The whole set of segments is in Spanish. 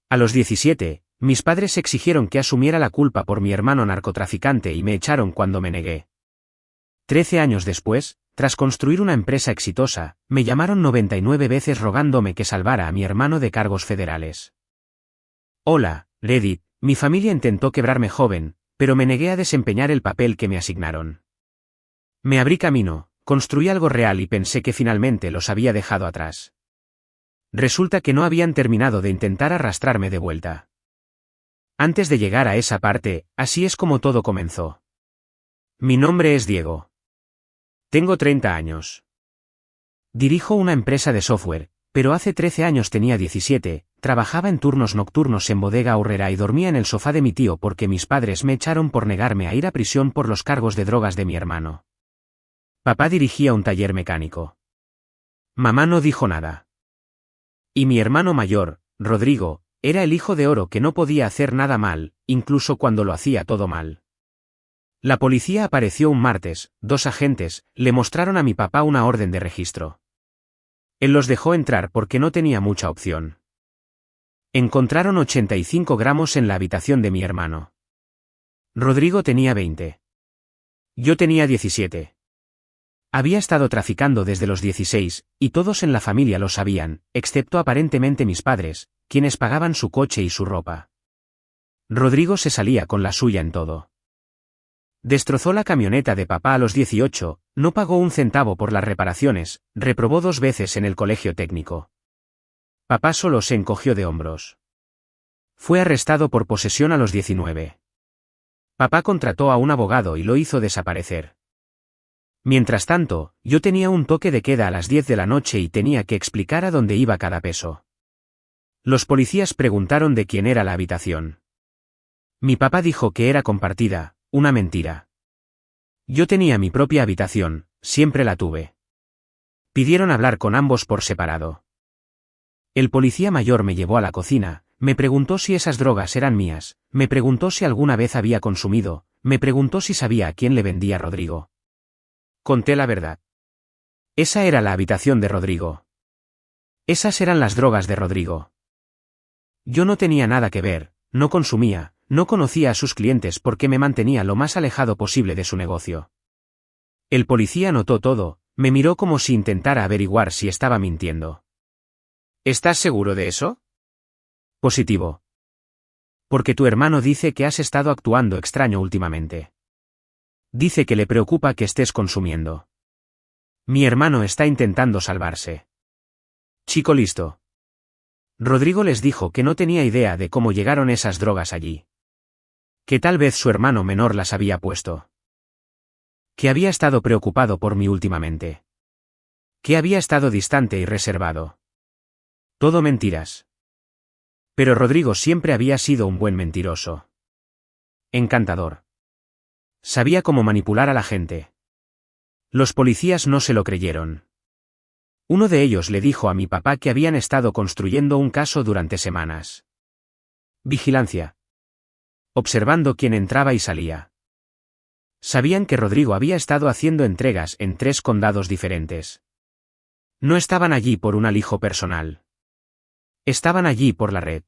A los 17, mis padres exigieron que asumiera la culpa por mi hermano narcotraficante y me echaron cuando me negué. 13 años después, tras construir una empresa exitosa, me llamaron 99 veces rogándome que salvara a mi hermano de cargos federales. Hola, Reddit, mi familia intentó quebrarme joven, pero me negué a desempeñar el papel que me asignaron. Me abrí camino, construí algo real y pensé que finalmente los había dejado atrás. Resulta que no habían terminado de intentar arrastrarme de vuelta. Antes de llegar a esa parte, así es como todo comenzó. Mi nombre es Diego. Tengo 30 años. Dirijo una empresa de software, pero hace 13 años tenía 17, trabajaba en turnos nocturnos en Bodega Aurrera y dormía en el sofá de mi tío porque mis padres me echaron por negarme a ir a prisión por los cargos de drogas de mi hermano. Papá dirigía un taller mecánico. Mamá no dijo nada. Y mi hermano mayor, Rodrigo, era el hijo de oro que no podía hacer nada mal, incluso cuando lo hacía todo mal. La policía apareció un martes, 2 agentes, le mostraron a mi papá una orden de registro. Él los dejó entrar porque no tenía mucha opción. Encontraron 85 gramos en la habitación de mi hermano. Rodrigo tenía 20. Yo tenía 17. Había estado traficando desde los 16, y todos en la familia lo sabían, excepto aparentemente mis padres, quienes pagaban su coche y su ropa. Rodrigo se salía con la suya en todo. Destrozó la camioneta de papá a los 18, no pagó un centavo por las reparaciones, reprobó 2 veces en el colegio técnico. Papá solo se encogió de hombros. Fue arrestado por posesión a los 19. Papá contrató a un abogado y lo hizo desaparecer. Mientras tanto, yo tenía un toque de queda a las 10 de la noche y tenía que explicar a dónde iba cada peso. Los policías preguntaron de quién era la habitación. Mi papá dijo que era compartida, una mentira. Yo tenía mi propia habitación, siempre la tuve. Pidieron hablar con ambos por separado. El policía mayor me llevó a la cocina, me preguntó si esas drogas eran mías, me preguntó si alguna vez había consumido, me preguntó si sabía a quién le vendía Rodrigo. Conté la verdad. Esa era la habitación de Rodrigo. Esas eran las drogas de Rodrigo. Yo no tenía nada que ver, no consumía, no conocía a sus clientes porque me mantenía lo más alejado posible de su negocio. El policía notó todo, me miró como si intentara averiguar si estaba mintiendo. ¿Estás seguro de eso? Positivo. Porque tu hermano dice que has estado actuando extraño últimamente. Dice que le preocupa que estés consumiendo. Mi hermano está intentando salvarse. Chico listo. Rodrigo les dijo que no tenía idea de cómo llegaron esas drogas allí. Que tal vez su hermano menor las había puesto. Que había estado preocupado por mí últimamente. Que había estado distante y reservado. Todo mentiras. Pero Rodrigo siempre había sido un buen mentiroso. Encantador. Sabía cómo manipular a la gente. Los policías no se lo creyeron. Uno de ellos le dijo a mi papá que habían estado construyendo un caso durante semanas. Vigilancia. Observando quién entraba y salía. Sabían que Rodrigo había estado haciendo entregas en 3 condados diferentes. No estaban allí por un alijo personal. Estaban allí por la red.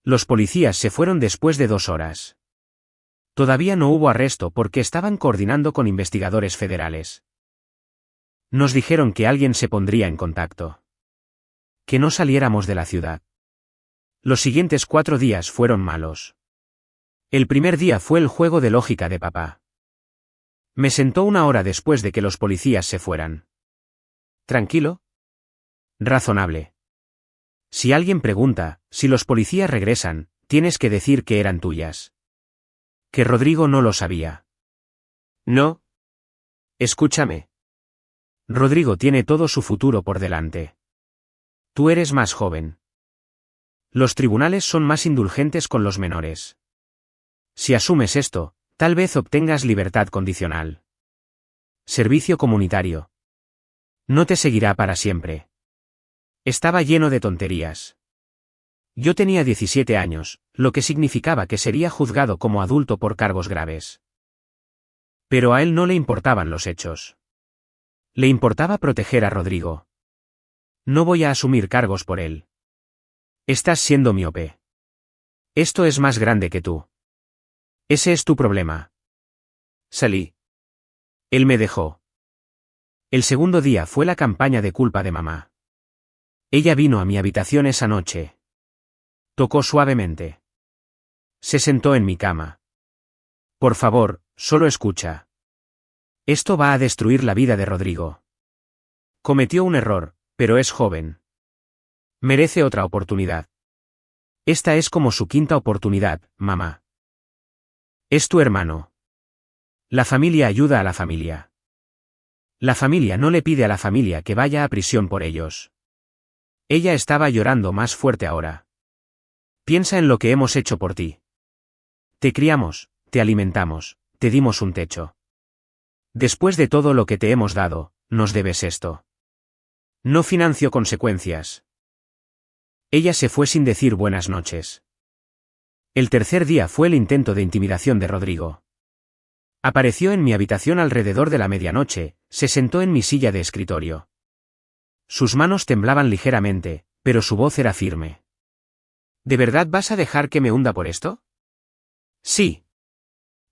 Los policías se fueron después de 2 horas. Todavía no hubo arresto porque estaban coordinando con investigadores federales. Nos dijeron que alguien se pondría en contacto. Que no saliéramos de la ciudad. Los siguientes 4 días fueron malos. El primer día fue el juego de lógica de papá. Me sentó 1 hora después de que los policías se fueran. ¿Tranquilo? Razonable. Si alguien pregunta, si los policías regresan, tienes que decir que eran tuyas. Que Rodrigo no lo sabía. No. Escúchame. Rodrigo tiene todo su futuro por delante. Tú eres más joven. Los tribunales son más indulgentes con los menores. Si asumes esto, tal vez obtengas libertad condicional. Servicio comunitario. No te seguirá para siempre. Estaba lleno de tonterías. Yo tenía 17 años, lo que significaba que sería juzgado como adulto por cargos graves. Pero a él no le importaban los hechos. Le importaba proteger a Rodrigo. No voy a asumir cargos por él. Estás siendo miope. Esto es más grande que tú. Ese es tu problema. Salí. Él me dejó. El segundo día fue la campaña de culpa de mamá. Ella vino a mi habitación esa noche. Tocó suavemente. Se sentó en mi cama. Por favor, solo escucha. Esto va a destruir la vida de Rodrigo. Cometió un error, pero es joven. Merece otra oportunidad. Esta es como su quinta oportunidad, mamá. Es tu hermano. La familia ayuda a la familia. La familia no le pide a la familia que vaya a prisión por ellos. Ella estaba llorando más fuerte ahora. Piensa en lo que hemos hecho por ti. Te criamos, te alimentamos, te dimos un techo. Después de todo lo que te hemos dado, nos debes esto. No financió consecuencias. Ella se fue sin decir buenas noches. El tercer día fue el intento de intimidación de Rodrigo. Apareció en mi habitación alrededor de la medianoche, se sentó en mi silla de escritorio. Sus manos temblaban ligeramente, pero su voz era firme. ¿De verdad vas a dejar que me hunda por esto? Sí.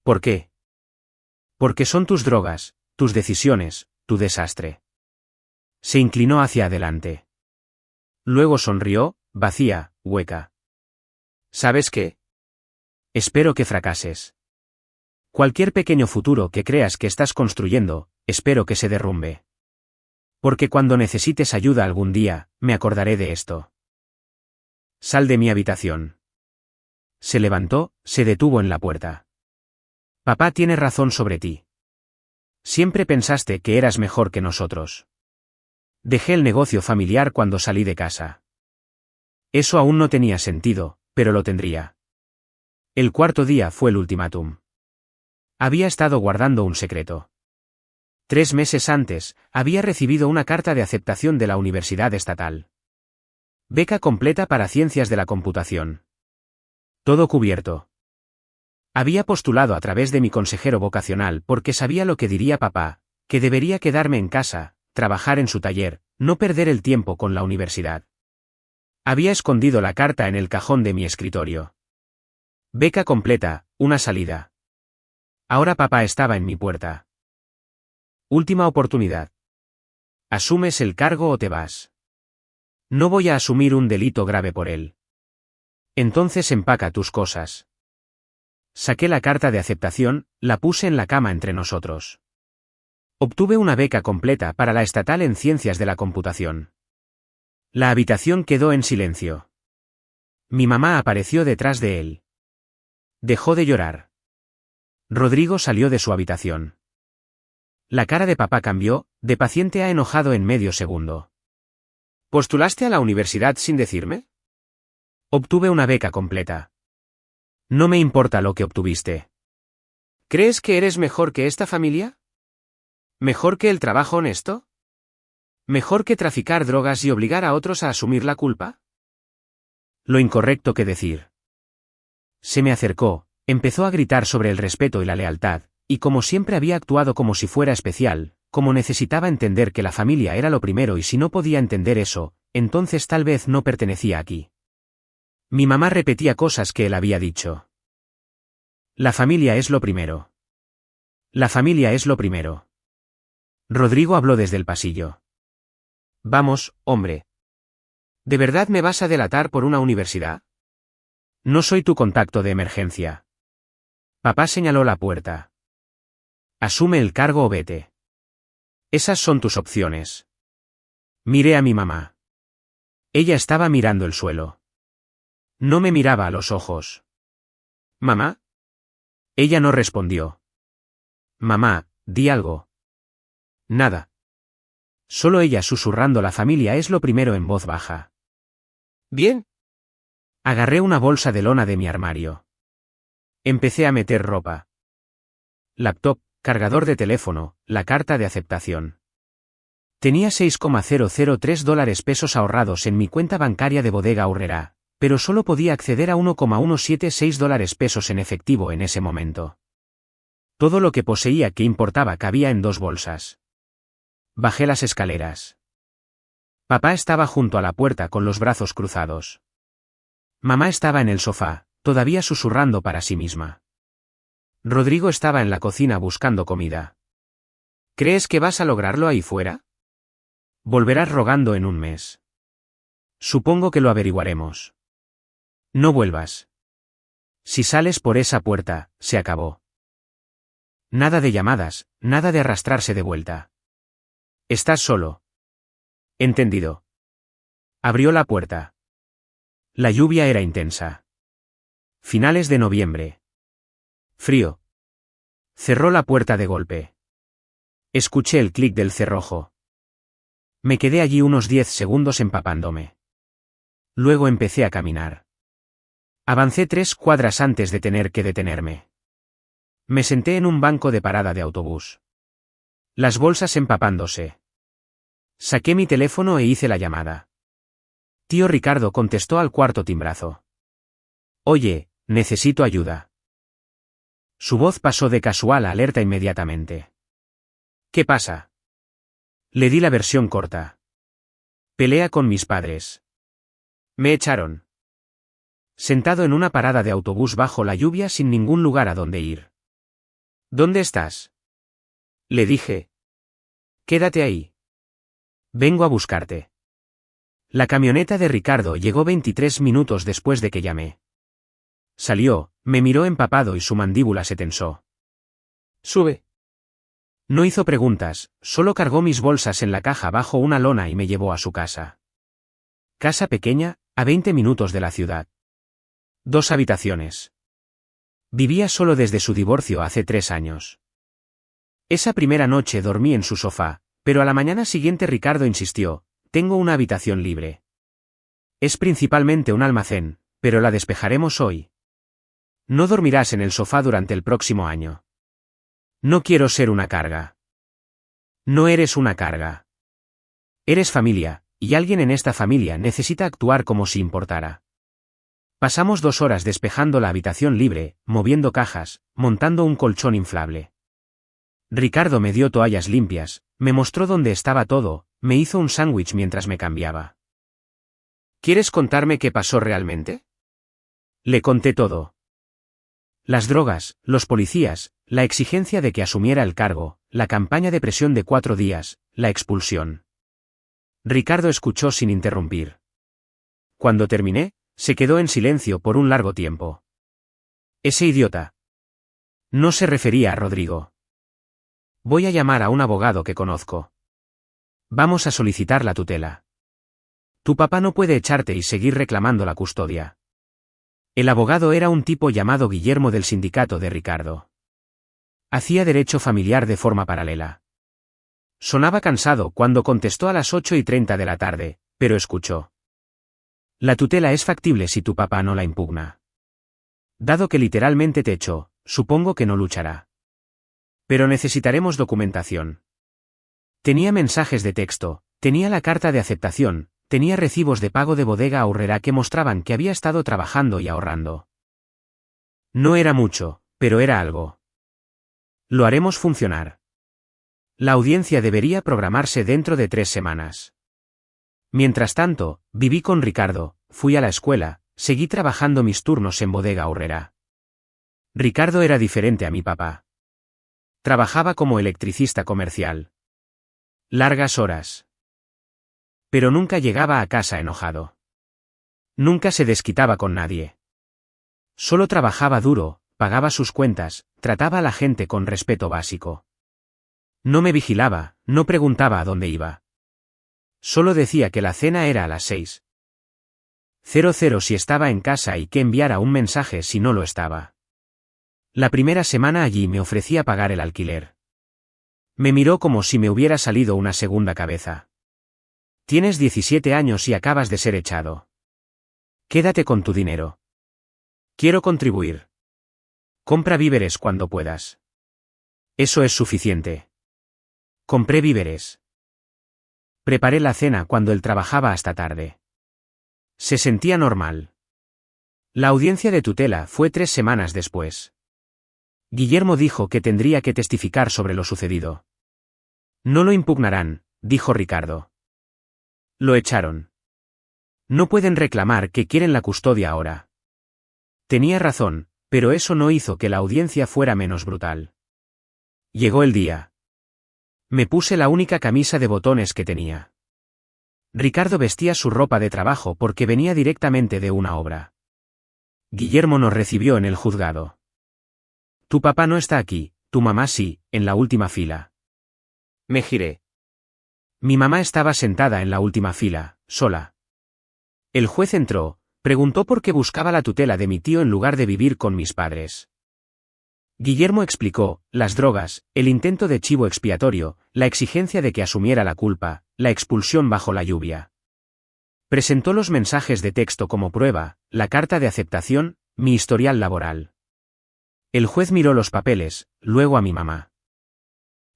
¿Por qué? Porque son tus drogas, tus decisiones, tu desastre. Se inclinó hacia adelante. Luego sonrió, vacía, hueca. ¿Sabes qué? Espero que fracases. Cualquier pequeño futuro que creas que estás construyendo, espero que se derrumbe. Porque cuando necesites ayuda algún día, me acordaré de esto. Sal de mi habitación. Se levantó, se detuvo en la puerta. Papá tiene razón sobre ti. Siempre pensaste que eras mejor que nosotros. Dejé el negocio familiar cuando salí de casa. Eso aún no tenía sentido, pero lo tendría. El cuarto día fue el ultimátum. Había estado guardando un secreto. 3 meses antes, había recibido una carta de aceptación de la Universidad Estatal. Beca completa para Ciencias de la Computación. Todo cubierto. Había postulado a través de mi consejero vocacional porque sabía lo que diría papá, que debería quedarme en casa, trabajar en su taller, no perder el tiempo con la universidad. Había escondido la carta en el cajón de mi escritorio. Beca completa, una salida. Ahora papá estaba en mi puerta. Última oportunidad. ¿Asumes el cargo o te vas? No voy a asumir un delito grave por él. Entonces empaca tus cosas. Saqué la carta de aceptación, la puse en la cama entre nosotros. Obtuve una beca completa para la estatal en Ciencias de la Computación. La habitación quedó en silencio. Mi mamá apareció detrás de él. Dejó de llorar. Rodrigo salió de su habitación. La cara de papá cambió, de paciente a enojado en medio segundo. ¿Postulaste a la universidad sin decirme? Obtuve una beca completa. No me importa lo que obtuviste. ¿Crees que eres mejor que esta familia? ¿Mejor que el trabajo honesto? ¿Mejor que traficar drogas y obligar a otros a asumir la culpa? Lo incorrecto que decir. Se me acercó, empezó a gritar sobre el respeto y la lealtad, y como siempre había actuado como si fuera especial, como necesitaba entender que la familia era lo primero y si no podía entender eso, entonces tal vez no pertenecía aquí. Mi mamá repetía cosas que él había dicho. La familia es lo primero. La familia es lo primero. Rodrigo habló desde el pasillo. Vamos, hombre. ¿De verdad me vas a delatar por una universidad? No soy tu contacto de emergencia. Papá señaló la puerta. Asume el cargo o vete. Esas son tus opciones. Miré a mi mamá. Ella estaba mirando el suelo. No me miraba a los ojos. ¿Mamá? Ella no respondió. Mamá, di algo. Nada. Solo ella susurrando la familia es lo primero en voz baja. Bien. Agarré una bolsa de lona de mi armario. Empecé a meter ropa. Laptop, cargador de teléfono, la carta de aceptación. Tenía $6,003 pesos ahorrados en mi cuenta bancaria de Bodega Aurrerá, pero solo podía acceder a $1,176 pesos en efectivo en ese momento. Todo lo que poseía que importaba cabía en 2 bolsas. Bajé las escaleras. Papá estaba junto a la puerta con los brazos cruzados. Mamá estaba en el sofá, todavía susurrando para sí misma. Rodrigo estaba en la cocina buscando comida. ¿Crees que vas a lograrlo ahí fuera? Volverás rogando en un mes. Supongo que lo averiguaremos. No vuelvas. Si sales por esa puerta, se acabó. Nada de llamadas, nada de arrastrarse de vuelta. Estás solo. Entendido. Abrió la puerta. La lluvia era intensa. Finales de noviembre. Frío. Cerró la puerta de golpe. Escuché el clic del cerrojo. Me quedé allí unos 10 segundos empapándome. Luego empecé a caminar. Avancé 3 cuadras antes de tener que detenerme. Me senté en un banco de parada de autobús. Las bolsas empapándose. Saqué mi teléfono e hice la llamada. Tío Ricardo contestó al cuarto timbrazo. Oye, necesito ayuda. Su voz pasó de casual a alerta inmediatamente. ¿Qué pasa? Le di la versión corta. Pelea con mis padres. Me echaron. Sentado en una parada de autobús bajo la lluvia sin ningún lugar a donde ir. ¿Dónde estás? Le dije. Quédate ahí. Vengo a buscarte. La camioneta de Ricardo llegó 23 minutos después de que llamé. Salió, me miró empapado y su mandíbula se tensó. Sube. No hizo preguntas, solo cargó mis bolsas en la caja bajo una lona y me llevó a su casa. Casa pequeña, a 20 minutos de la ciudad. 2 habitaciones. Vivía solo desde su divorcio hace 3 años. Esa primera noche dormí en su sofá, pero a la mañana siguiente Ricardo insistió, tengo una habitación libre. Es principalmente un almacén, pero la despejaremos hoy. No dormirás en el sofá durante el próximo año. No quiero ser una carga. No eres una carga. Eres familia, y alguien en esta familia necesita actuar como si importara. Pasamos 2 horas despejando la habitación libre, moviendo cajas, montando un colchón inflable. Ricardo me dio toallas limpias, me mostró dónde estaba todo, me hizo un sándwich mientras me cambiaba. ¿Quieres contarme qué pasó realmente? Le conté todo. Las drogas, los policías, la exigencia de que asumiera el cargo, la campaña de presión de 4 días, la expulsión. Ricardo escuchó sin interrumpir. Cuando terminé, se quedó en silencio por un largo tiempo. Ese idiota. No se refería a Rodrigo. Voy a llamar a un abogado que conozco. Vamos a solicitar la tutela. Tu papá no puede echarte y seguir reclamando la custodia. El abogado era un tipo llamado Guillermo del sindicato de Ricardo. Hacía derecho familiar de forma paralela. Sonaba cansado cuando contestó a las 8:30 de la tarde, pero escuchó. La tutela es factible si tu papá no la impugna. Dado que literalmente te echó, supongo que no luchará. Pero necesitaremos documentación. Tenía mensajes de texto, tenía la carta de aceptación, tenía recibos de pago de Bodega Aurrera que mostraban que había estado trabajando y ahorrando. No era mucho, pero era algo. Lo haremos funcionar. La audiencia debería programarse dentro de 3 semanas. Mientras tanto, viví con Ricardo, fui a la escuela, seguí trabajando mis turnos en Bodega Aurrera. Ricardo era diferente a mi papá. Trabajaba como electricista comercial. Largas horas. Pero nunca llegaba a casa enojado. Nunca se desquitaba con nadie. Solo trabajaba duro, pagaba sus cuentas, trataba a la gente con respeto básico. No me vigilaba, no preguntaba a dónde iba. Solo decía que la cena era a las 6:00 si estaba en casa y que enviara un mensaje si no lo estaba. La primera semana allí me ofrecía pagar el alquiler. Me miró como si me hubiera salido una segunda cabeza. Tienes 17 años y acabas de ser echado. Quédate con tu dinero. Quiero contribuir. Compra víveres cuando puedas. Eso es suficiente. Compré víveres. Preparé la cena cuando él trabajaba hasta tarde. Se sentía normal. La audiencia de tutela fue 3 semanas después. Guillermo dijo que tendría que testificar sobre lo sucedido. No lo impugnarán, dijo Ricardo. Lo echaron. No pueden reclamar que quieren la custodia ahora. Tenía razón, pero eso no hizo que la audiencia fuera menos brutal. Llegó el día. Me puse la única camisa de botones que tenía. Ricardo vestía su ropa de trabajo porque venía directamente de una obra. Guillermo nos recibió en el juzgado. Tu papá no está aquí, tu mamá sí, en la última fila. Me giré. Mi mamá estaba sentada en la última fila, sola. El juez entró, preguntó por qué buscaba la tutela de mi tío en lugar de vivir con mis padres. Guillermo explicó, las drogas, el intento de chivo expiatorio, la exigencia de que asumiera la culpa, la expulsión bajo la lluvia. Presentó los mensajes de texto como prueba, la carta de aceptación, mi historial laboral. El juez miró los papeles, luego a mi mamá.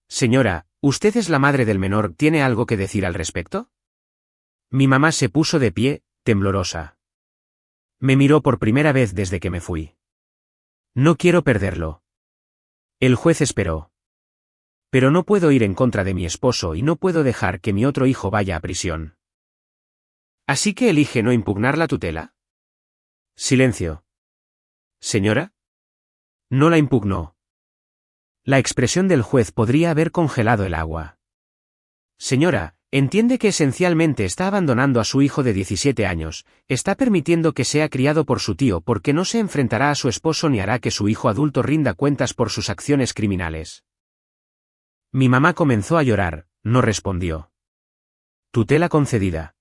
Señora, ¿usted es la madre del menor? ¿Tiene algo que decir al respecto? Mi mamá se puso de pie, temblorosa. Me miró por primera vez desde que me fui. No quiero perderlo. El juez esperó. Pero no puedo ir en contra de mi esposo y no puedo dejar que mi otro hijo vaya a prisión. ¿Así que elige no impugnar la tutela? Silencio. Señora. No la impugnó. La expresión del juez podría haber congelado el agua. Señora, entiende que esencialmente está abandonando a su hijo de 17 años, está permitiendo que sea criado por su tío porque no se enfrentará a su esposo ni hará que su hijo adulto rinda cuentas por sus acciones criminales. Mi mamá comenzó a llorar, no respondió. Tutela concedida.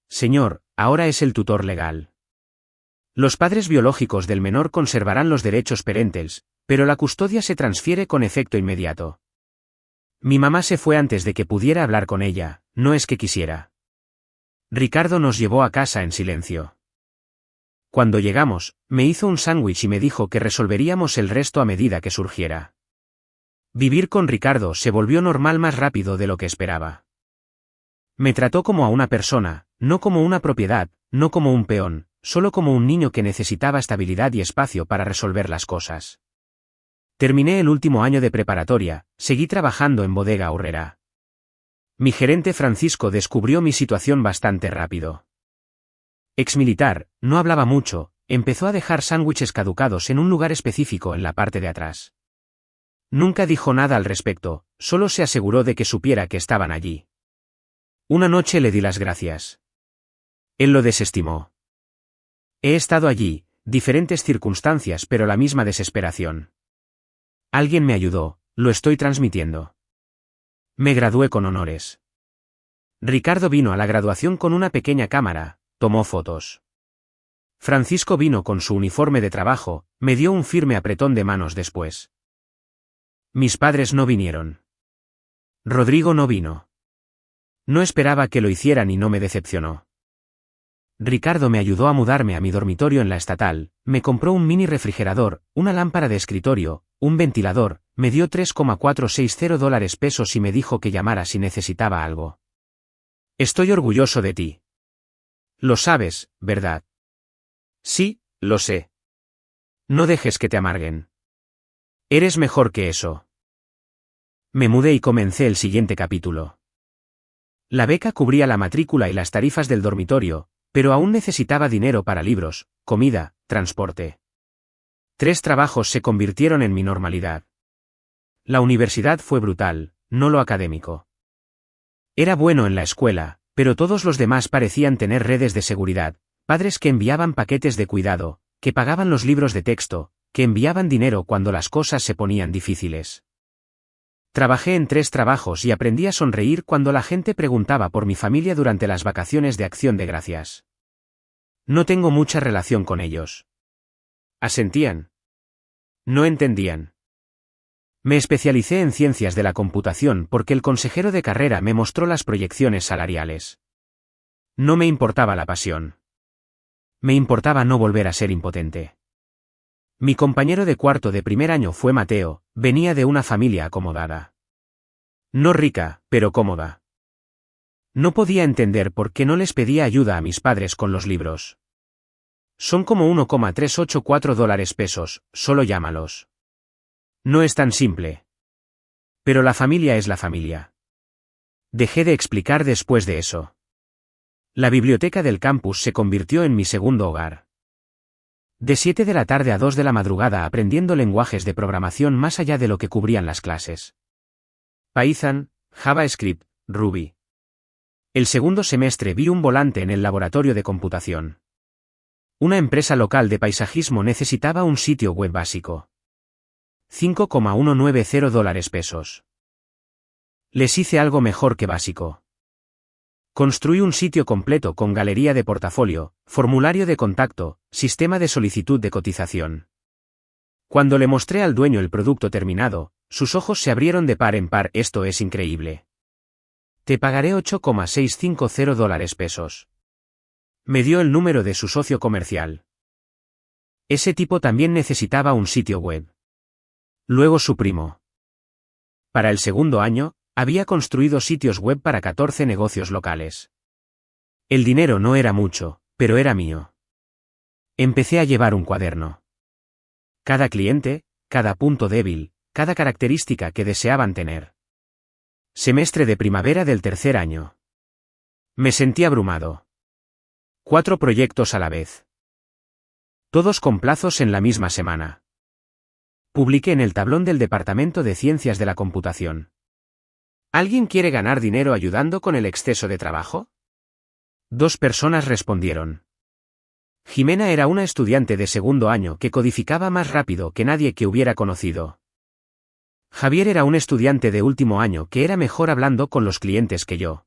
Señor, ahora es el tutor legal. Los padres biológicos del menor conservarán los derechos parentales, pero la custodia se transfiere con efecto inmediato. Mi mamá se fue antes de que pudiera hablar con ella, no es que quisiera. Ricardo nos llevó a casa en silencio. Cuando llegamos, me hizo un sándwich y me dijo que resolveríamos el resto a medida que surgiera. Vivir con Ricardo se volvió normal más rápido de lo que esperaba. Me trató como a una persona, no como una propiedad, no como un peón, solo como un niño que necesitaba estabilidad y espacio para resolver las cosas. Terminé el último año de preparatoria, seguí trabajando en Bodega Aurrera. Mi gerente Francisco descubrió mi situación bastante rápido. Exmilitar, no hablaba mucho, empezó a dejar sándwiches caducados en un lugar específico en la parte de atrás. Nunca dijo nada al respecto, solo se aseguró de que supiera que estaban allí. Una noche le di las gracias. Él lo desestimó. He estado allí, diferentes circunstancias pero la misma desesperación. Alguien me ayudó, lo estoy transmitiendo. Me gradué con honores. Ricardo vino a la graduación con una pequeña cámara, tomó fotos. Francisco vino con su uniforme de trabajo, me dio un firme apretón de manos después. Mis padres no vinieron. Rodrigo no vino. No esperaba que lo hicieran y no me decepcionó. Ricardo me ayudó a mudarme a mi dormitorio en la estatal, me compró un mini refrigerador, una lámpara de escritorio, un ventilador, me dio $3,460 y me dijo que llamara si necesitaba algo. Estoy orgulloso de ti. Lo sabes, ¿verdad? Sí, lo sé. No dejes que te amarguen. Eres mejor que eso. Me mudé y comencé el siguiente capítulo. La beca cubría la matrícula y las tarifas del dormitorio, pero aún necesitaba dinero para libros, comida, transporte. 3 trabajos se convirtieron en mi normalidad. La universidad fue brutal, no lo académico. Era bueno en la escuela, pero todos los demás parecían tener redes de seguridad, padres que enviaban paquetes de cuidado, que pagaban los libros de texto, que enviaban dinero cuando las cosas se ponían difíciles. Trabajé en 3 trabajos y aprendí a sonreír cuando la gente preguntaba por mi familia durante las vacaciones de Acción de Gracias. No tengo mucha relación con ellos. Asentían. No entendían. Me especialicé en ciencias de la computación porque el consejero de carrera me mostró las proyecciones salariales. No me importaba la pasión. Me importaba no volver a ser impotente. Mi compañero de cuarto de primer año fue Mateo, venía de una familia acomodada. No rica, pero cómoda. No podía entender por qué no les pedía ayuda a mis padres con los libros. Son como $1,384 solo llámalos. No es tan simple. Pero la familia es la familia. Dejé de explicar después de eso. La biblioteca del campus se convirtió en mi segundo hogar. De 7 de la tarde a 2 de la madrugada aprendiendo lenguajes de programación más allá de lo que cubrían las clases. Python, JavaScript, Ruby. El segundo semestre vi un volante en el laboratorio de computación. Una empresa local de paisajismo necesitaba un sitio web básico. $5,190. Les hice algo mejor que básico. Construí un sitio completo con galería de portafolio, formulario de contacto, sistema de solicitud de cotización. Cuando le mostré al dueño el producto terminado, sus ojos se abrieron de par en par. Esto es increíble. Te pagaré $8,650. Me dio el número de su socio comercial. Ese tipo también necesitaba un sitio web. Luego su primo. Para el segundo año, había construido sitios web para 14 negocios locales. El dinero no era mucho, pero era mío. Empecé a llevar un cuaderno. Cada cliente, cada punto débil, cada característica que deseaban tener. Semestre de primavera del tercer año. Me sentí abrumado. 4 proyectos a la vez. Todos con plazos en la misma semana. Publiqué en el tablón del Departamento de Ciencias de la Computación. ¿Alguien quiere ganar dinero ayudando con el exceso de trabajo? 2 personas respondieron. Jimena era una estudiante de segundo año que codificaba más rápido que nadie que hubiera conocido. Javier era un estudiante de último año que era mejor hablando con los clientes que yo.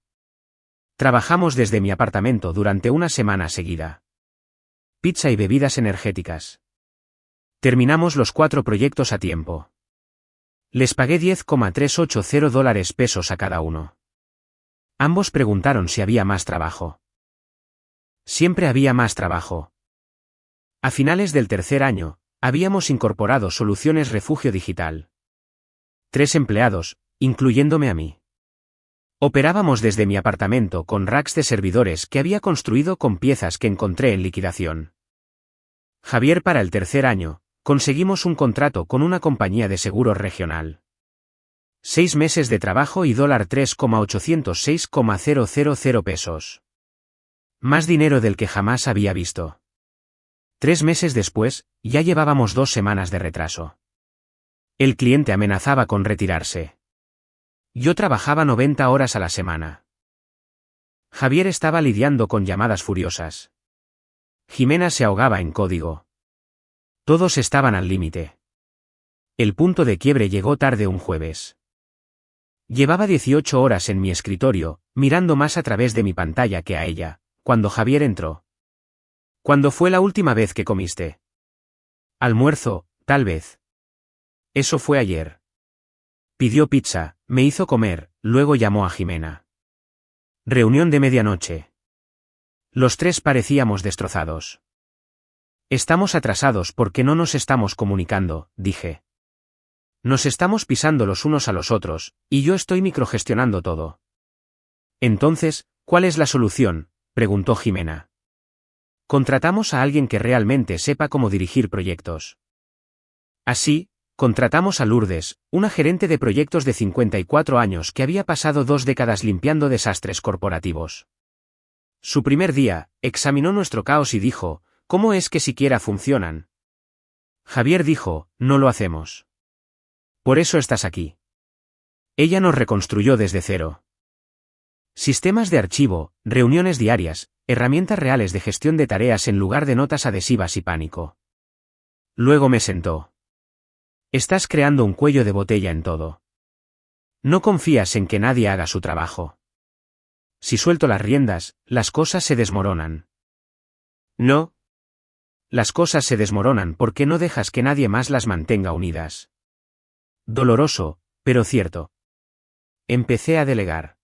Trabajamos desde mi apartamento durante una semana seguida. Pizza y bebidas energéticas. Terminamos los 4 proyectos a tiempo. Les pagué $10,380 a cada uno. Ambos preguntaron si había más trabajo. Siempre había más trabajo. A finales del tercer año, habíamos incorporado Soluciones Refugio Digital. 3 empleados, incluyéndome a mí. Operábamos desde mi apartamento con racks de servidores que había construido con piezas que encontré en liquidación. Javier, para el tercer año, conseguimos un contrato con una compañía de seguros regional. 6 meses de trabajo y $3,806,000. Más dinero del que jamás había visto. 3 meses después, ya llevábamos 2 semanas de retraso. El cliente amenazaba con retirarse. Yo trabajaba 90 horas a la semana. Javier estaba lidiando con llamadas furiosas. Jimena se ahogaba en código. Todos estaban al límite. El punto de quiebre llegó tarde un jueves. Llevaba 18 horas en mi escritorio, mirando más a través de mi pantalla que a ella, cuando Javier entró. ¿Cuándo fue la última vez que comiste? Almuerzo, tal vez. Eso fue ayer. Pidió pizza, me hizo comer, luego llamó a Jimena. Reunión de medianoche. Los 3 parecíamos destrozados. Estamos atrasados porque no nos estamos comunicando, dije. Nos estamos pisando los unos a los otros, y yo estoy microgestionando todo. Entonces, ¿cuál es la solución?, preguntó Jimena. Contratamos a alguien que realmente sepa cómo dirigir proyectos. Así, contratamos a Lourdes, una gerente de proyectos de 54 años que había pasado 2 décadas limpiando desastres corporativos. Su primer día, examinó nuestro caos y dijo, ¿cómo es que siquiera funcionan? Javier dijo, no lo hacemos. Por eso estás aquí. Ella nos reconstruyó desde cero. Sistemas de archivo, reuniones diarias, herramientas reales de gestión de tareas en lugar de notas adhesivas y pánico. Luego me sentó. Estás creando un cuello de botella en todo. No confías en que nadie haga su trabajo. Si suelto las riendas, las cosas se desmoronan. No. Las cosas se desmoronan porque no dejas que nadie más las mantenga unidas. Doloroso, pero cierto. Empecé a delegar.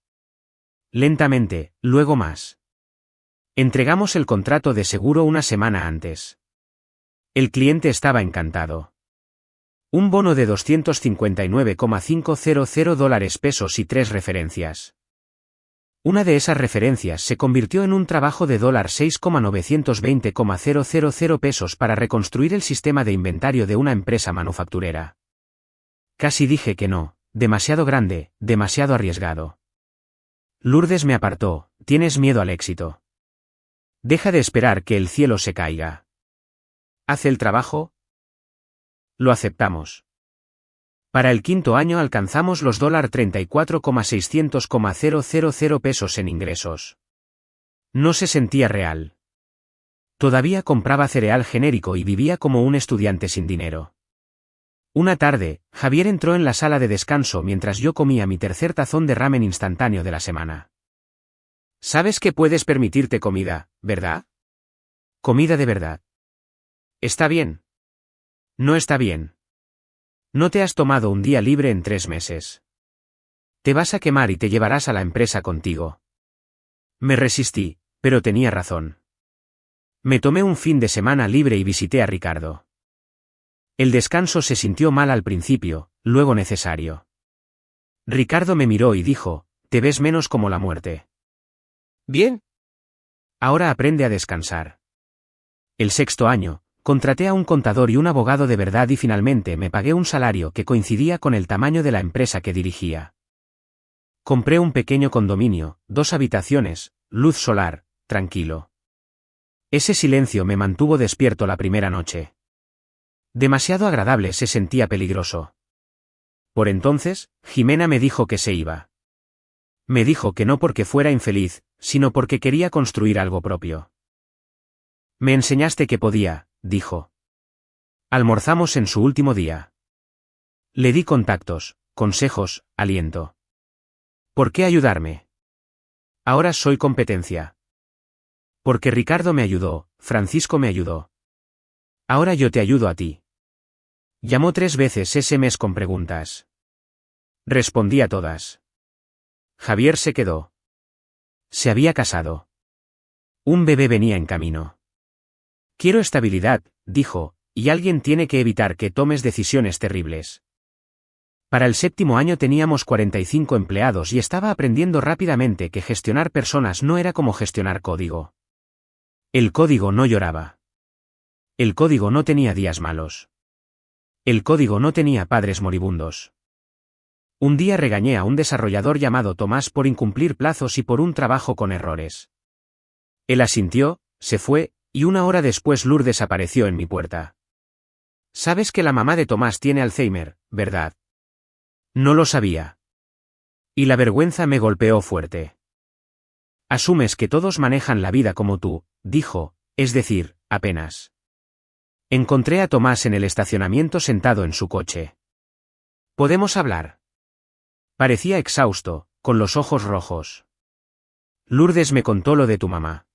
Lentamente, luego más. Entregamos el contrato de seguro una semana antes. El cliente estaba encantado. Un bono de $259,500 y 3 referencias. Una de esas referencias se convirtió en un trabajo de $6,920,000 para reconstruir el sistema de inventario de una empresa manufacturera. Casi dije que no, demasiado grande, demasiado arriesgado. Lourdes me apartó, tienes miedo al éxito. Deja de esperar que el cielo se caiga. ¿Hace el trabajo? Lo aceptamos. Para el quinto año alcanzamos los $34,600,000 en ingresos. No se sentía real. Todavía compraba cereal genérico y vivía como un estudiante sin dinero. Una tarde, Javier entró en la sala de descanso mientras yo comía mi tercer tazón de ramen instantáneo de la semana. Sabes que puedes permitirte comida, ¿verdad? Comida de verdad. Está bien. No está bien. No te has tomado un día libre en 3 meses. Te vas a quemar y te llevarás a la empresa contigo. Me resistí, pero tenía razón. Me tomé un fin de semana libre y visité a Ricardo. El descanso se sintió mal al principio, luego necesario. Ricardo me miró y dijo, te ves menos como la muerte. Bien. Ahora aprende a descansar. El sexto año, contraté a un contador y un abogado de verdad y finalmente me pagué un salario que coincidía con el tamaño de la empresa que dirigía. Compré un pequeño condominio, 2 habitaciones, luz solar, tranquilo. Ese silencio me mantuvo despierto la primera noche. Demasiado agradable se sentía peligroso. Por entonces, Jimena me dijo que se iba. Me dijo que no porque fuera infeliz, sino porque quería construir algo propio. Me enseñaste que podía, dijo. Almorzamos en su último día. Le di contactos, consejos, aliento. ¿Por qué ayudarme? Ahora soy competencia. Porque Ricardo me ayudó, Francisco me ayudó. Ahora yo te ayudo a ti. Llamó 3 veces ese mes con preguntas. Respondí a todas. Javier se quedó. Se había casado. Un bebé venía en camino. Quiero estabilidad, dijo, y alguien tiene que evitar que tomes decisiones terribles. Para el 7º año teníamos 45 empleados y estaba aprendiendo rápidamente que gestionar personas no era como gestionar código. El código no lloraba. El código no tenía días malos. El código no tenía padres moribundos. Un día regañé a un desarrollador llamado Tomás por incumplir plazos y por un trabajo con errores. Él asintió, se fue, y 1 hora después Lourdes apareció en mi puerta. Sabes que la mamá de Tomás tiene Alzheimer, ¿verdad? No lo sabía. Y la vergüenza me golpeó fuerte. Asumes que todos manejan la vida como tú, dijo, es decir, apenas. Encontré a Tomás en el estacionamiento sentado en su coche. ¿Podemos hablar? Parecía exhausto, con los ojos rojos. Lourdes me contó lo de tu mamá.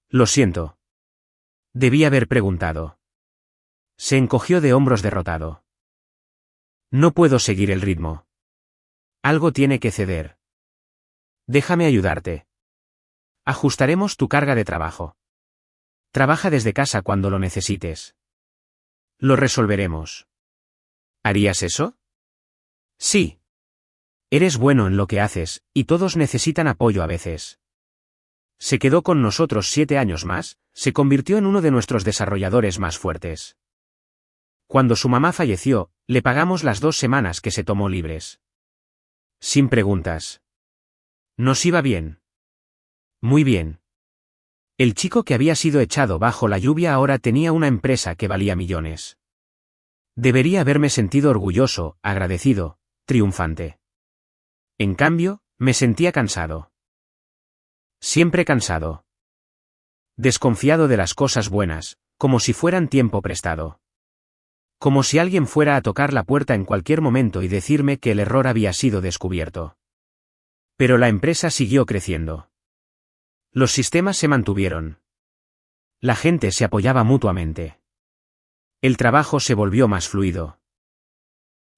Lo siento. Debí haber preguntado. Se encogió de hombros derrotado. No puedo seguir el ritmo. Algo tiene que ceder. Déjame ayudarte. Ajustaremos tu carga de trabajo. Trabaja desde casa cuando lo necesites. Lo resolveremos. ¿Harías eso? Sí. Eres bueno en lo que haces, y todos necesitan apoyo a veces. Se quedó con nosotros 7 años más, se convirtió en uno de nuestros desarrolladores más fuertes. Cuando su mamá falleció, le pagamos las 2 semanas que se tomó libres. Sin preguntas. Nos iba bien. Muy bien. El chico que había sido echado bajo la lluvia ahora tenía una empresa que valía millones. Debería haberme sentido orgulloso, agradecido, triunfante. En cambio, me sentía cansado. Siempre cansado. Desconfiado de las cosas buenas, como si fueran tiempo prestado. Como si alguien fuera a tocar la puerta en cualquier momento y decirme que el error había sido descubierto. Pero la empresa siguió creciendo. Los sistemas se mantuvieron. La gente se apoyaba mutuamente. El trabajo se volvió más fluido.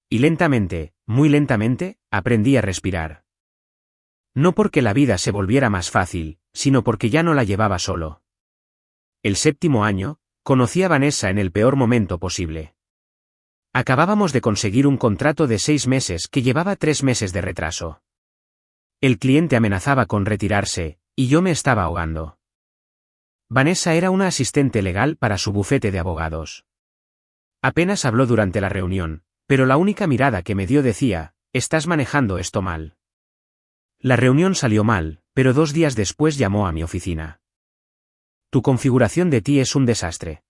Y lentamente, muy lentamente, aprendí a respirar. No porque la vida se volviera más fácil, sino porque ya no la llevaba solo. El 7º año, conocí a Vanessa en el peor momento posible. Acabábamos de conseguir un contrato de 6 meses que llevaba 3 meses de retraso. El cliente amenazaba con retirarse, y yo me estaba ahogando. Vanessa era una asistente legal para su bufete de abogados. Apenas habló durante la reunión, pero la única mirada que me dio decía, estás manejando esto mal. La reunión salió mal, pero 2 días después llamó a mi oficina. Tu configuración de ti es un desastre.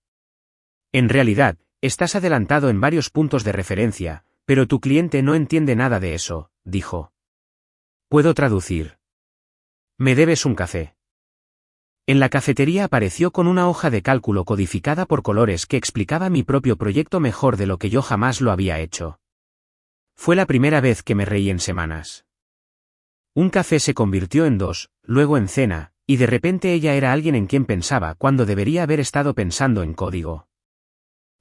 En realidad, estás adelantado en varios puntos de referencia, pero tu cliente no entiende nada de eso, dijo. Puedo traducir. ¿Me debes un café? En la cafetería apareció con una hoja de cálculo codificada por colores que explicaba mi propio proyecto mejor de lo que yo jamás lo había hecho. Fue la primera vez que me reí en semanas. Un café se convirtió en 2, luego en cena, y de repente ella era alguien en quien pensaba cuando debería haber estado pensando en código.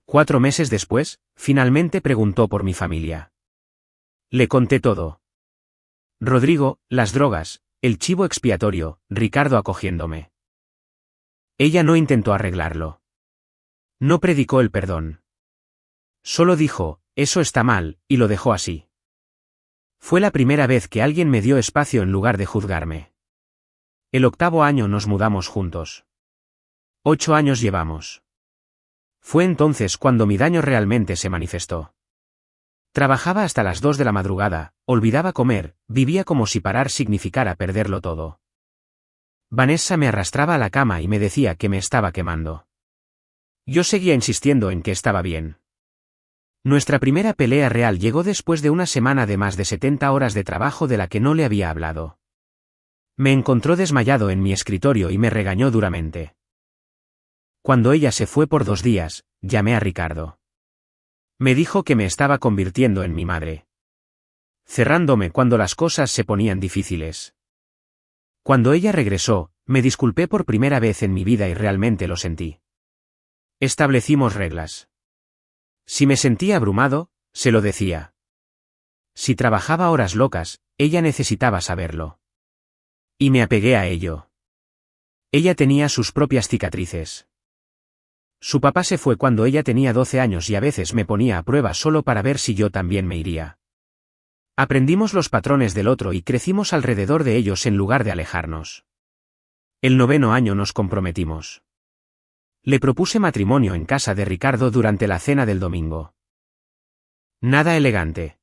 4 meses después, finalmente preguntó por mi familia. Le conté todo. Rodrigo, las drogas, el chivo expiatorio, Ricardo acogiéndome. Ella no intentó arreglarlo. No predicó el perdón. Solo dijo, eso está mal, y lo dejó así. Fue la primera vez que alguien me dio espacio en lugar de juzgarme. El 8º año nos mudamos juntos. 8 años llevamos. Fue entonces cuando mi daño realmente se manifestó. Trabajaba hasta las 2 de la madrugada, olvidaba comer, vivía como si parar significara perderlo todo. Vanessa me arrastraba a la cama y me decía que me estaba quemando. Yo seguía insistiendo en que estaba bien. Nuestra primera pelea real llegó después de una semana de más de 70 horas de trabajo de la que no le había hablado. Me encontró desmayado en mi escritorio y me regañó duramente. Cuando ella se fue por 2 días, llamé a Ricardo. Me dijo que me estaba convirtiendo en mi madre. Cerrándome cuando las cosas se ponían difíciles. Cuando ella regresó, me disculpé por primera vez en mi vida y realmente lo sentí. Establecimos reglas. Si me sentía abrumado, se lo decía. Si trabajaba horas locas, ella necesitaba saberlo. Y me apegué a ello. Ella tenía sus propias cicatrices. Su papá se fue cuando ella tenía 12 años y a veces me ponía a prueba solo para ver si yo también me iría. Aprendimos los patrones del otro y crecimos alrededor de ellos en lugar de alejarnos. El 9º año nos comprometimos. Le propuse matrimonio en casa de Ricardo durante la cena del domingo. Nada elegante.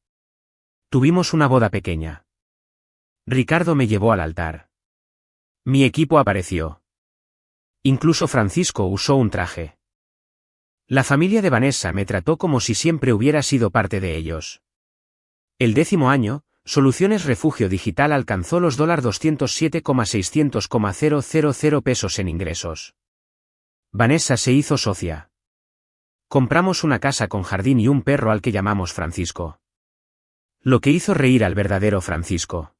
Tuvimos una boda pequeña. Ricardo me llevó al altar. Mi equipo apareció. Incluso Francisco usó un traje. La familia de Vanessa me trató como si siempre hubiera sido parte de ellos. El 10º año, Soluciones Refugio Digital alcanzó los $207,600,000 pesos en ingresos. Vanessa se hizo socia. Compramos una casa con jardín y un perro al que llamamos Francisco. Lo que hizo reír al verdadero Francisco.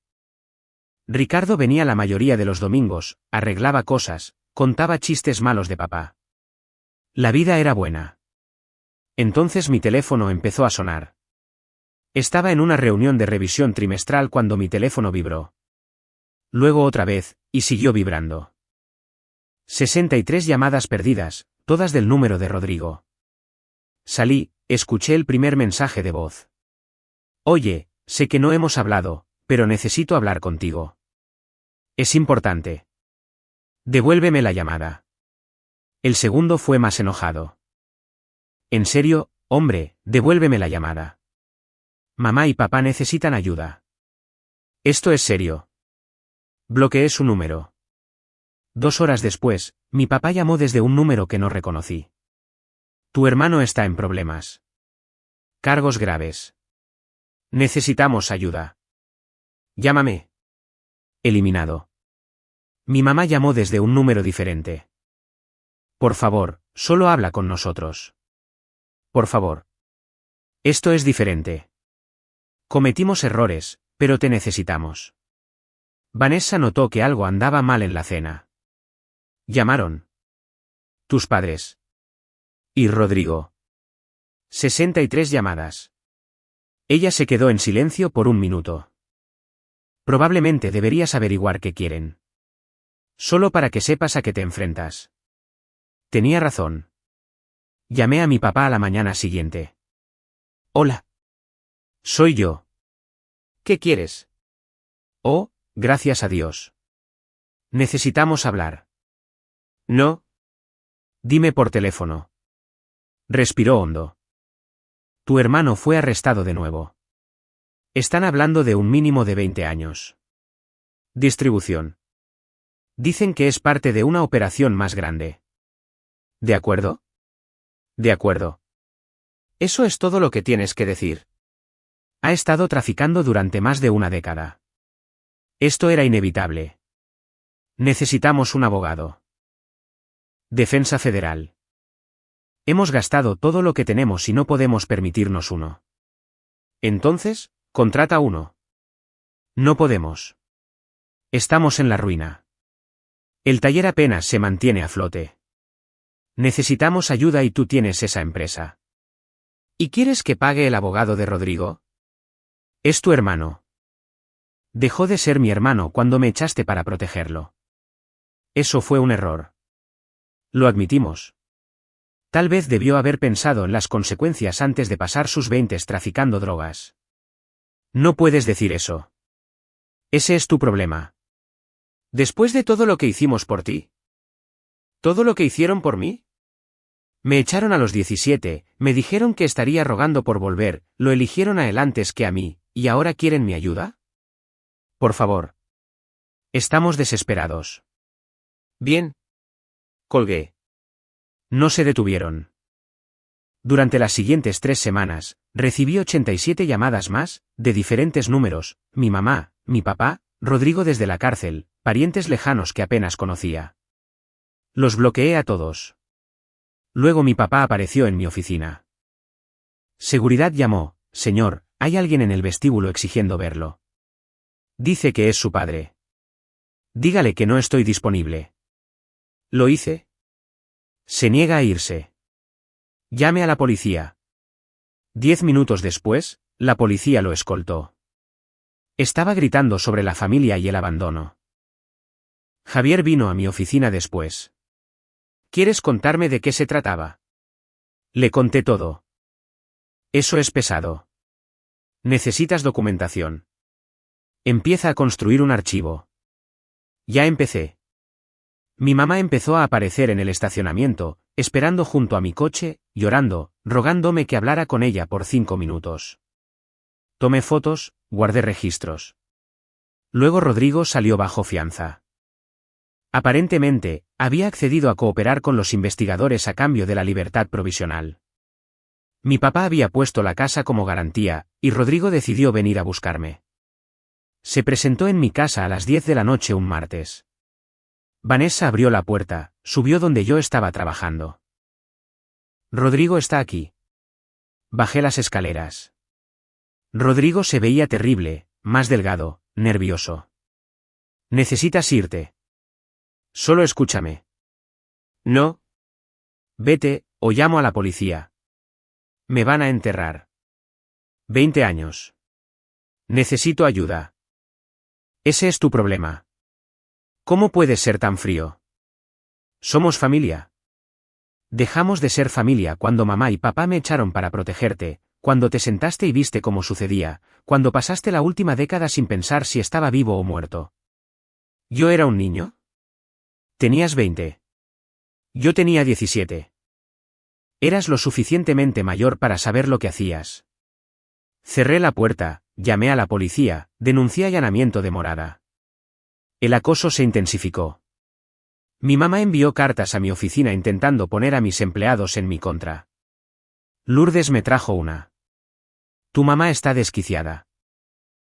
Ricardo venía la mayoría de los domingos, arreglaba cosas, contaba chistes malos de papá. La vida era buena. Entonces mi teléfono empezó a sonar. Estaba en una reunión de revisión trimestral cuando mi teléfono vibró. Luego otra vez, y siguió vibrando. 63 llamadas perdidas, todas del número de Rodrigo. Salí, escuché el primer mensaje de voz. Oye, sé que no hemos hablado, pero necesito hablar contigo. Es importante. Devuélveme la llamada. El segundo fue más enojado. En serio, hombre, devuélveme la llamada. Mamá y papá necesitan ayuda. Esto es serio. Bloqueé su número. 2 horas después, mi papá llamó desde un número que no reconocí. Tu hermano está en problemas. Cargos graves. Necesitamos ayuda. Llámame. Eliminado. Mi mamá llamó desde un número diferente. Por favor, solo habla con nosotros. Por favor. Esto es diferente. Cometimos errores, pero te necesitamos. Vanessa notó que algo andaba mal en la cena. Llamaron. Tus padres. Y Rodrigo. 63 llamadas. Ella se quedó en silencio por un minuto. Probablemente deberías averiguar qué quieren. Solo para que sepas a qué te enfrentas. Tenía razón. Llamé a mi papá a la mañana siguiente. Hola. Soy yo. ¿Qué quieres? Oh, gracias a Dios. Necesitamos hablar. No. Dime por teléfono. Respiró hondo. Tu hermano fue arrestado de nuevo. Están hablando de un mínimo de 20 años. Distribución. Dicen que es parte de una operación más grande. ¿De acuerdo? De acuerdo. Eso es todo lo que tienes que decir. Ha estado traficando durante más de una década. Esto era inevitable. Necesitamos un abogado. Defensa Federal. Hemos gastado todo lo que tenemos y no podemos permitirnos uno. Entonces, contrata uno. No podemos. Estamos en la ruina. El taller apenas se mantiene a flote. Necesitamos ayuda y tú tienes esa empresa. ¿Y quieres que pague el abogado de Rodrigo? Es tu hermano. Dejó de ser mi hermano cuando me echaste para protegerlo. Eso fue un error. Lo admitimos. Tal vez debió haber pensado en las consecuencias antes de pasar sus 20 traficando drogas. No puedes decir eso. Ese es tu problema. Después de todo lo que hicimos por ti. ¿Todo lo que hicieron por mí? Me echaron a los 17, me dijeron que estaría rogando por volver, lo eligieron a él antes que a mí, ¿y ahora quieren mi ayuda? Por favor. Estamos desesperados. Bien. Colgué. No se detuvieron. Durante las siguientes 3 semanas, recibí 87 llamadas más, de diferentes números, mi mamá, mi papá, Rodrigo desde la cárcel, parientes lejanos que apenas conocía. Los bloqueé a todos. Luego mi papá apareció en mi oficina. Seguridad llamó, señor, hay alguien en el vestíbulo exigiendo verlo. Dice que es su padre. Dígale que no estoy disponible. ¿Lo hice? Se niega a irse. Llame a la policía. 10 minutos después, la policía lo escoltó. Estaba gritando sobre la familia y el abandono. Javier vino a mi oficina después. ¿Quieres contarme de qué se trataba? Le conté todo. Eso es pesado. Necesitas documentación. Empieza a construir un archivo. Ya empecé. Mi mamá empezó a aparecer en el estacionamiento, esperando junto a mi coche, llorando, rogándome que hablara con ella por 5 minutos. Tomé fotos, guardé registros. Luego Rodrigo salió bajo fianza. Aparentemente, había accedido a cooperar con los investigadores a cambio de la libertad provisional. Mi papá había puesto la casa como garantía, y Rodrigo decidió venir a buscarme. Se presentó en mi casa a las 10 de la noche un martes. Vanessa abrió la puerta, subió donde yo estaba trabajando. Rodrigo está aquí. Bajé las escaleras. Rodrigo se veía terrible, más delgado, nervioso. Necesitas irte. Solo escúchame. No. Vete, o llamo a la policía. Me van a enterrar. 20 años. Necesito ayuda. Ese es tu problema. ¿Cómo puedes ser tan frío? Somos familia. Dejamos de ser familia cuando mamá y papá me echaron para protegerte, cuando te sentaste y viste cómo sucedía, cuando pasaste la última década sin pensar si estaba vivo o muerto. ¿Yo era un niño? Tenías 20. Yo tenía 17. Eras lo suficientemente mayor para saber lo que hacías. Cerré la puerta, llamé a la policía, denuncié allanamiento de morada. El acoso se intensificó. Mi mamá envió cartas a mi oficina intentando poner a mis empleados en mi contra. Lourdes me trajo una. Tu mamá está desquiciada.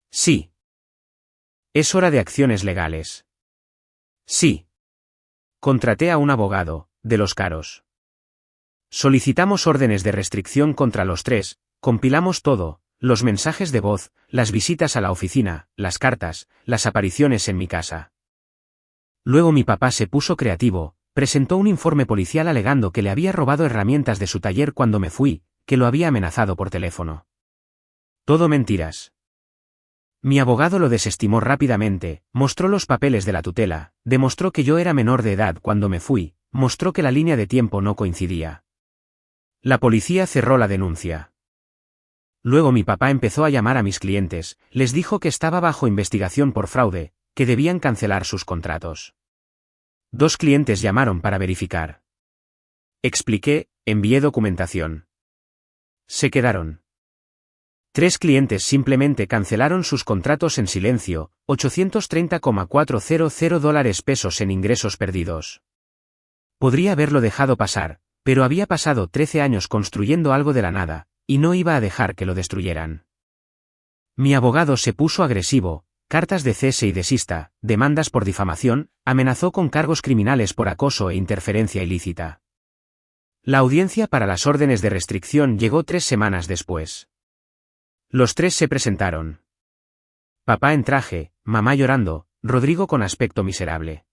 Sí. Es hora de acciones legales. Sí. Contraté a un abogado, de los caros. Solicitamos órdenes de restricción contra los 3, compilamos todo, los mensajes de voz, las visitas a la oficina, las cartas, las apariciones en mi casa. Luego mi papá se puso creativo, presentó un informe policial alegando que le había robado herramientas de su taller cuando me fui, que lo había amenazado por teléfono. Todo mentiras. Mi abogado lo desestimó rápidamente, mostró los papeles de la tutela, demostró que yo era menor de edad cuando me fui, mostró que la línea de tiempo no coincidía. La policía cerró la denuncia. Luego mi papá empezó a llamar a mis clientes, les dijo que estaba bajo investigación por fraude, que debían cancelar sus contratos. 2 clientes llamaron para verificar. Expliqué, envié documentación. Se quedaron. 3 clientes simplemente cancelaron sus contratos en silencio, $830,400 pesos en ingresos perdidos. Podría haberlo dejado pasar, pero había pasado 13 años construyendo algo de la nada, y no iba a dejar que lo destruyeran. Mi abogado se puso agresivo, cartas de cese y desista, demandas por difamación, amenazó con cargos criminales por acoso e interferencia ilícita. La audiencia para las órdenes de restricción llegó 3 semanas después. Los 3 se presentaron. Papá en traje, mamá llorando, Rodrigo con aspecto miserable.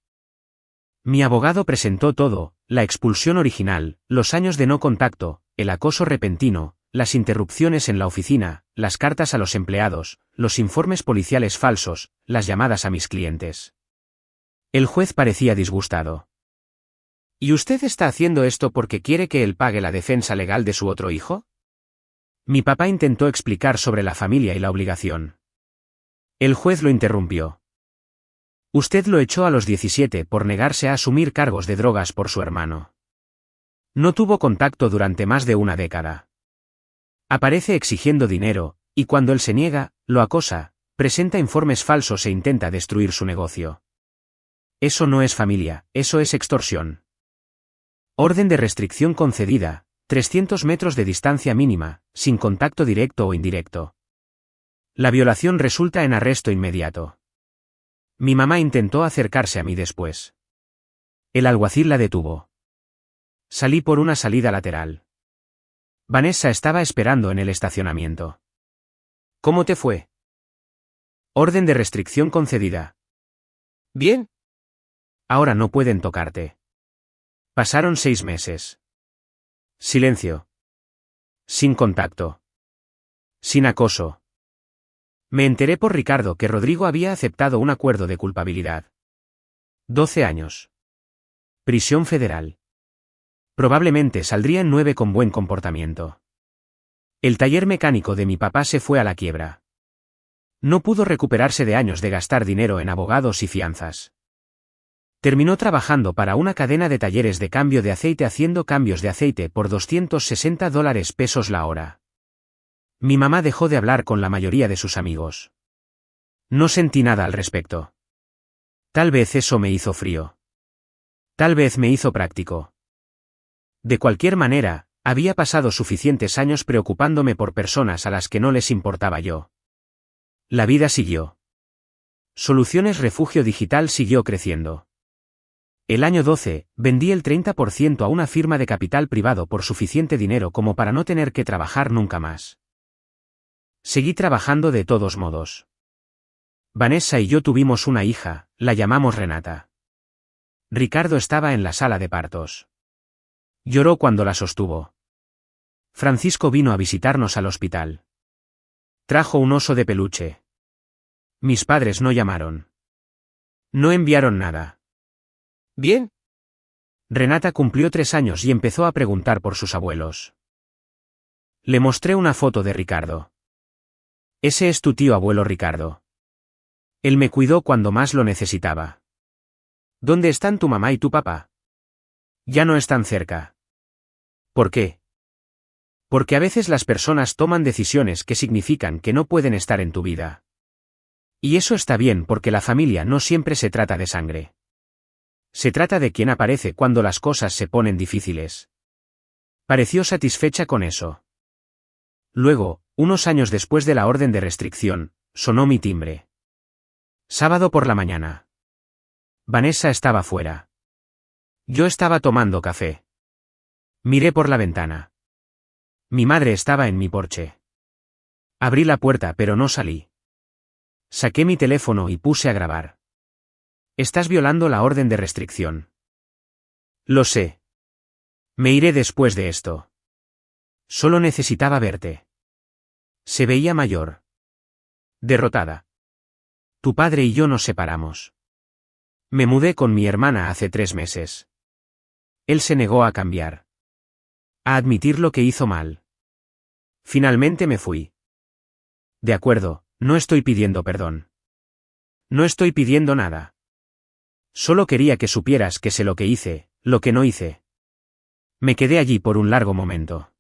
Mi abogado presentó todo: la expulsión original, los años de no contacto, el acoso repentino, las interrupciones en la oficina, las cartas a los empleados, los informes policiales falsos, las llamadas a mis clientes. El juez parecía disgustado. ¿Y usted está haciendo esto porque quiere que él pague la defensa legal de su otro hijo? Mi papá intentó explicar sobre la familia y la obligación. El juez lo interrumpió. Usted lo echó a los 17 por negarse a asumir cargos de drogas por su hermano. No tuvo contacto durante más de una década. Aparece exigiendo dinero, y cuando él se niega, lo acosa, presenta informes falsos e intenta destruir su negocio. Eso no es familia, eso es extorsión. Orden de restricción concedida: 300 metros de distancia mínima, sin contacto directo o indirecto. La violación resulta en arresto inmediato. Mi mamá intentó acercarse a mí después. El alguacil la detuvo. Salí por una salida lateral. Vanessa estaba esperando en el estacionamiento. ¿Cómo te fue? Orden de restricción concedida. Bien. Ahora no pueden tocarte. Pasaron 6 meses. Silencio. Sin contacto. Sin acoso. Me enteré por Ricardo que Rodrigo había aceptado un acuerdo de culpabilidad. 12 años. Prisión federal. Probablemente saldría en 9 con buen comportamiento. El taller mecánico de mi papá se fue a la quiebra. No pudo recuperarse de años de gastar dinero en abogados y fianzas. Terminó trabajando para una cadena de talleres de cambio de aceite haciendo cambios de aceite por $260 la hora. Mi mamá dejó de hablar con la mayoría de sus amigos. No sentí nada al respecto. Tal vez eso me hizo frío. Tal vez me hizo práctico. De cualquier manera, había pasado suficientes años preocupándome por personas a las que no les importaba yo. La vida siguió. Soluciones Refugio Digital siguió creciendo. El año 12, vendí el 30% a una firma de capital privado por suficiente dinero como para no tener que trabajar nunca más. Seguí trabajando de todos modos. Vanessa y yo tuvimos una hija, la llamamos Renata. Ricardo estaba en la sala de partos. Lloró cuando la sostuvo. Francisco vino a visitarnos al hospital. Trajo un oso de peluche. Mis padres no llamaron. No enviaron nada. Bien. Renata cumplió 3 años y empezó a preguntar por sus abuelos. Le mostré una foto de Ricardo. Ese es tu tío abuelo Ricardo. Él me cuidó cuando más lo necesitaba. ¿Dónde están tu mamá y tu papá? Ya no están cerca. ¿Por qué? Porque a veces las personas toman decisiones que significan que no pueden estar en tu vida. Y eso está bien porque la familia no siempre se trata de sangre. Se trata de quien aparece cuando las cosas se ponen difíciles. Pareció satisfecha con eso. Luego, unos años después de la orden de restricción, sonó mi timbre. Sábado por la mañana. Vanessa estaba fuera. Yo estaba tomando café. Miré por la ventana. Mi madre estaba en mi porche. Abrí la puerta pero no salí. Saqué mi teléfono y puse a grabar. Estás violando la orden de restricción. Lo sé. Me iré después de esto. Solo necesitaba verte. Se veía mayor. Derrotada. Tu padre y yo nos separamos. Me mudé con mi hermana hace 3 meses. Él se negó a cambiar. A admitir lo que hizo mal. Finalmente me fui. De acuerdo, no estoy pidiendo perdón. No estoy pidiendo nada. Solo quería que supieras que sé lo que hice, lo que no hice. Me quedé allí por un largo momento.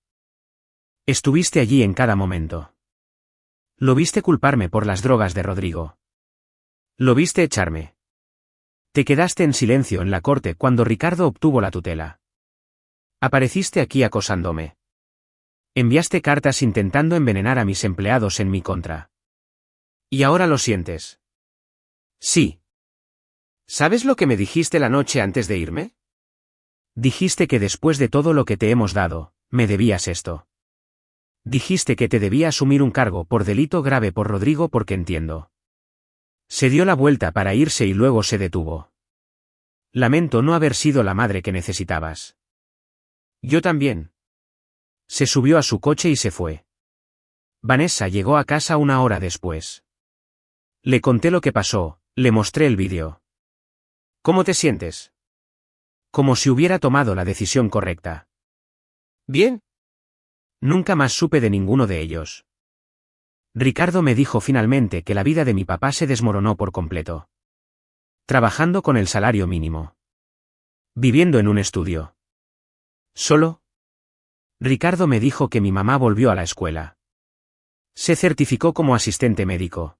Estuviste allí en cada momento. Lo viste culparme por las drogas de Rodrigo. Lo viste echarme. Te quedaste en silencio en la corte cuando Ricardo obtuvo la tutela. Apareciste aquí acosándome. Enviaste cartas intentando envenenar a mis empleados en mi contra. ¿Y ahora lo sientes? Sí. ¿Sabes lo que me dijiste la noche antes de irme? Dijiste que después de todo lo que te hemos dado, me debías esto. Dijiste que te debía asumir un cargo por delito grave por Rodrigo porque entiendo. Se dio la vuelta para irse y luego se detuvo. Lamento no haber sido la madre que necesitabas. Yo también. Se subió a su coche y se fue. Vanessa llegó a casa una hora después. Le conté lo que pasó, le mostré el vídeo. ¿Cómo te sientes? Como si hubiera tomado la decisión correcta. Bien. Nunca más supe de ninguno de ellos. Ricardo me dijo finalmente que la vida de mi papá se desmoronó por completo. Trabajando con el salario mínimo. Viviendo en un estudio. ¿Solo? Ricardo me dijo que mi mamá volvió a la escuela. Se certificó como asistente médico.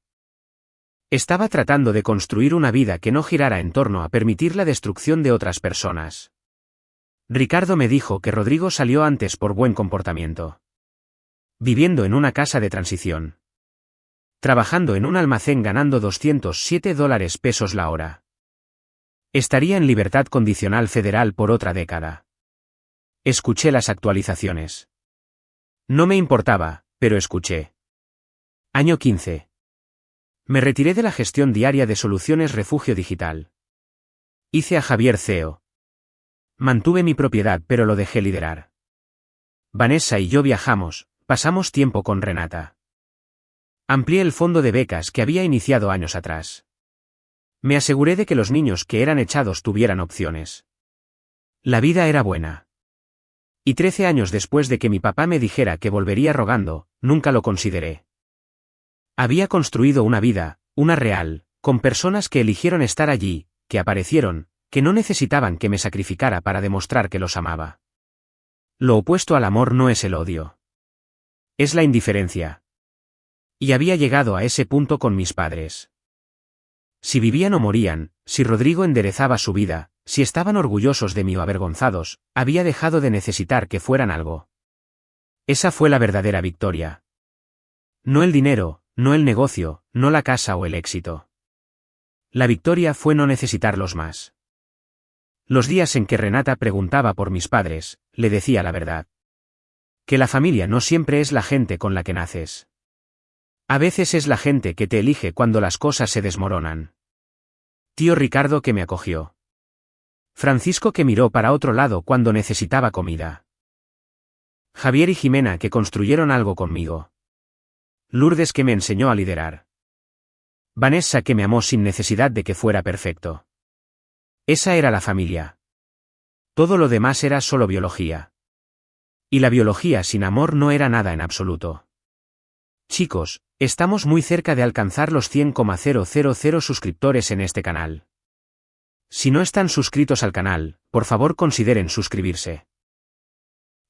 Estaba tratando de construir una vida que no girara en torno a permitir la destrucción de otras personas. Ricardo me dijo que Rodrigo salió antes por buen comportamiento. Viviendo en una casa de transición. Trabajando en un almacén ganando $207 la hora. Estaría en libertad condicional federal por otra década. Escuché las actualizaciones. No me importaba, pero escuché. Año 15. Me retiré de la gestión diaria de Soluciones Refugio Digital. Hice a Javier CEO. Mantuve mi propiedad pero lo dejé liderar. Vanessa y yo viajamos, pasamos tiempo con Renata. Amplié el fondo de becas que había iniciado años atrás. Me aseguré de que los niños que eran echados tuvieran opciones. La vida era buena. Y 13 años después de que mi papá me dijera que volvería rogando, nunca lo consideré. Había construido una vida, una real, con personas que eligieron estar allí, que aparecieron, que no necesitaban que me sacrificara para demostrar que los amaba. Lo opuesto al amor no es el odio. Es la indiferencia. Y había llegado a ese punto con mis padres. Si vivían o morían, si Rodrigo enderezaba su vida, si estaban orgullosos de mí o avergonzados, había dejado de necesitar que fueran algo. Esa fue la verdadera victoria. No el dinero, no el negocio, no la casa o el éxito. La victoria fue no necesitarlos más. Los días en que Renata preguntaba por mis padres, le decía la verdad. Que la familia no siempre es la gente con la que naces. A veces es la gente que te elige cuando las cosas se desmoronan. Tío Ricardo que me acogió. Francisco que miró para otro lado cuando necesitaba comida. Javier y Jimena que construyeron algo conmigo. Lourdes que me enseñó a liderar. Vanessa que me amó sin necesidad de que fuera perfecto. Esa era la familia. Todo lo demás era solo biología. Y la biología sin amor no era nada en absoluto. Chicos, estamos muy cerca de alcanzar los 100,000 suscriptores en este canal. Si no están suscritos al canal, por favor consideren suscribirse.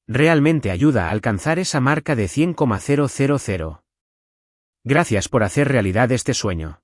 Realmente ayuda a alcanzar esa marca de 100,000. Gracias por hacer realidad este sueño.